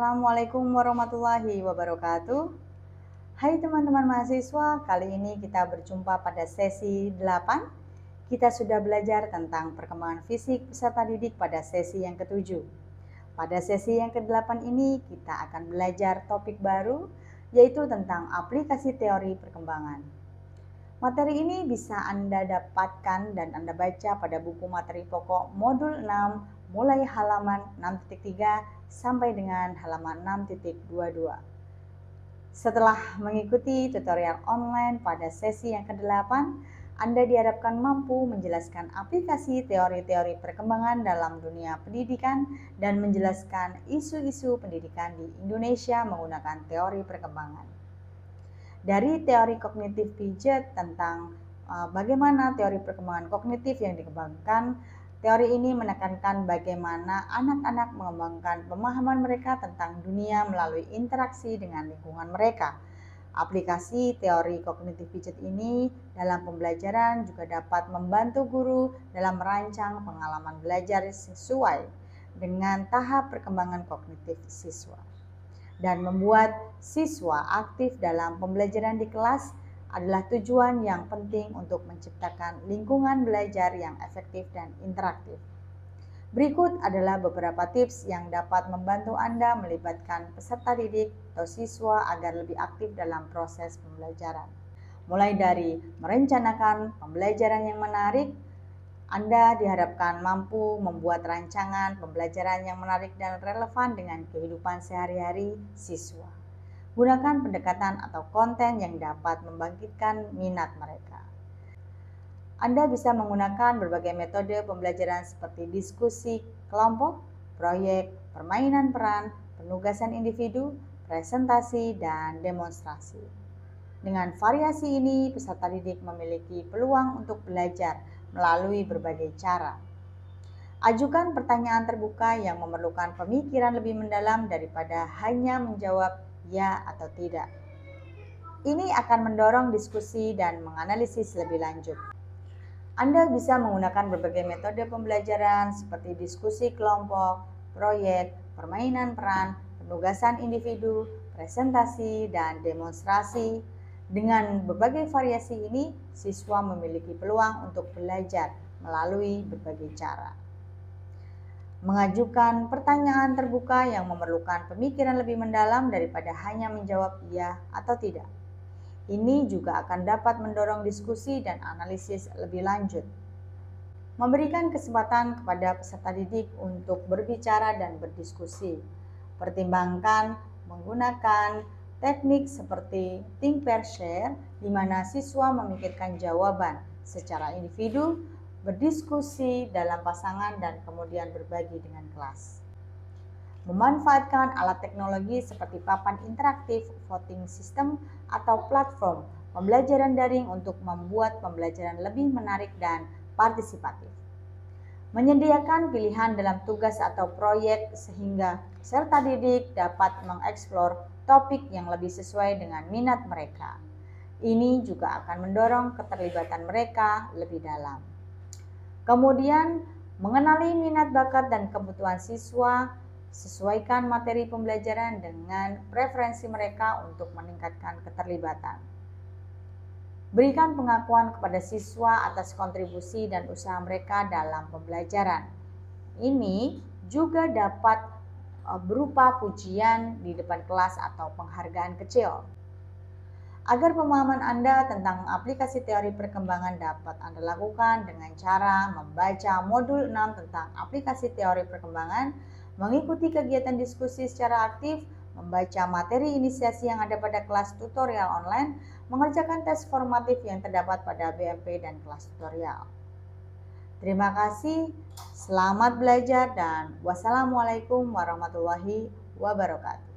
Assalamualaikum warahmatullahi wabarakatuh. Hai teman-teman mahasiswa, kali ini kita berjumpa pada sesi 8. Kita sudah belajar tentang perkembangan fisik peserta didik pada sesi yang ke-7. Pada sesi yang ke-8 ini kita akan belajar topik baru, yaitu tentang aplikasi teori perkembangan. Materi ini bisa Anda dapatkan dan Anda baca pada buku materi pokok modul 6 mulai halaman 6.3 sampai dengan halaman 6.22. Setelah mengikuti tutorial online pada sesi yang ke-8, Anda diharapkan mampu menjelaskan aplikasi teori-teori perkembangan dalam dunia pendidikan dan menjelaskan isu-isu pendidikan di Indonesia menggunakan teori perkembangan. Dari teori kognitif Piaget tentang bagaimana teori perkembangan kognitif yang dikembangkan, teori ini menekankan bagaimana anak-anak mengembangkan pemahaman mereka tentang dunia melalui interaksi dengan lingkungan mereka. Aplikasi teori kognitif Piaget ini dalam pembelajaran juga dapat membantu guru dalam merancang pengalaman belajar sesuai dengan tahap perkembangan kognitif siswa dan membuat siswa aktif dalam pembelajaran di kelas adalah tujuan yang penting untuk menciptakan lingkungan belajar yang efektif dan interaktif. Berikut adalah beberapa tips yang dapat membantu Anda melibatkan peserta didik atau siswa agar lebih aktif dalam proses pembelajaran. Mulai dari merencanakan pembelajaran yang menarik, Anda diharapkan mampu membuat rancangan pembelajaran yang menarik dan relevan dengan kehidupan sehari-hari siswa. Gunakan pendekatan atau konten yang dapat membangkitkan minat mereka. Anda bisa menggunakan berbagai metode pembelajaran seperti diskusi kelompok, proyek, permainan peran, penugasan individu, presentasi, dan demonstrasi. Dengan variasi ini, peserta didik memiliki peluang untuk belajar melalui berbagai cara. Ajukan pertanyaan terbuka yang memerlukan pemikiran lebih mendalam daripada hanya menjawab ya atau tidak. Ini akan mendorong diskusi dan menganalisis lebih lanjut. Anda bisa menggunakan berbagai metode pembelajaran seperti diskusi kelompok, proyek, permainan peran, penugasan individu, presentasi, dan demonstrasi. Dengan berbagai variasi ini, siswa memiliki peluang untuk belajar melalui berbagai cara. Mengajukan pertanyaan terbuka yang memerlukan pemikiran lebih mendalam daripada hanya menjawab ya atau tidak. Ini juga akan dapat mendorong diskusi dan analisis lebih lanjut. Memberikan kesempatan kepada peserta didik untuk berbicara dan berdiskusi. Pertimbangkan menggunakan teknik seperti think, pair, share, di mana siswa memikirkan jawaban secara individu, berdiskusi dalam pasangan, dan kemudian berbagi dengan kelas. Memanfaatkan alat teknologi seperti papan interaktif, voting system, atau platform pembelajaran daring untuk membuat pembelajaran lebih menarik dan partisipatif. Menyediakan pilihan dalam tugas atau proyek sehingga peserta didik dapat mengeksplor topik yang lebih sesuai dengan minat mereka. Ini juga akan mendorong keterlibatan mereka lebih dalam. Kemudian, mengenali minat bakat dan kebutuhan siswa, sesuaikan materi pembelajaran dengan preferensi mereka untuk meningkatkan keterlibatan. Berikan pengakuan kepada siswa atas kontribusi dan usaha mereka dalam pembelajaran. Ini juga dapat berupa pujian di depan kelas atau penghargaan kecil. Agar pemahaman Anda tentang aplikasi teori perkembangan dapat Anda lakukan dengan cara membaca modul 6 tentang aplikasi teori perkembangan, mengikuti kegiatan diskusi secara aktif, membaca materi inisiasi yang ada pada kelas tutorial online, mengerjakan tes formatif yang terdapat pada BMP dan kelas tutorial. Terima kasih, selamat belajar, dan wassalamualaikum warahmatullahi wabarakatuh.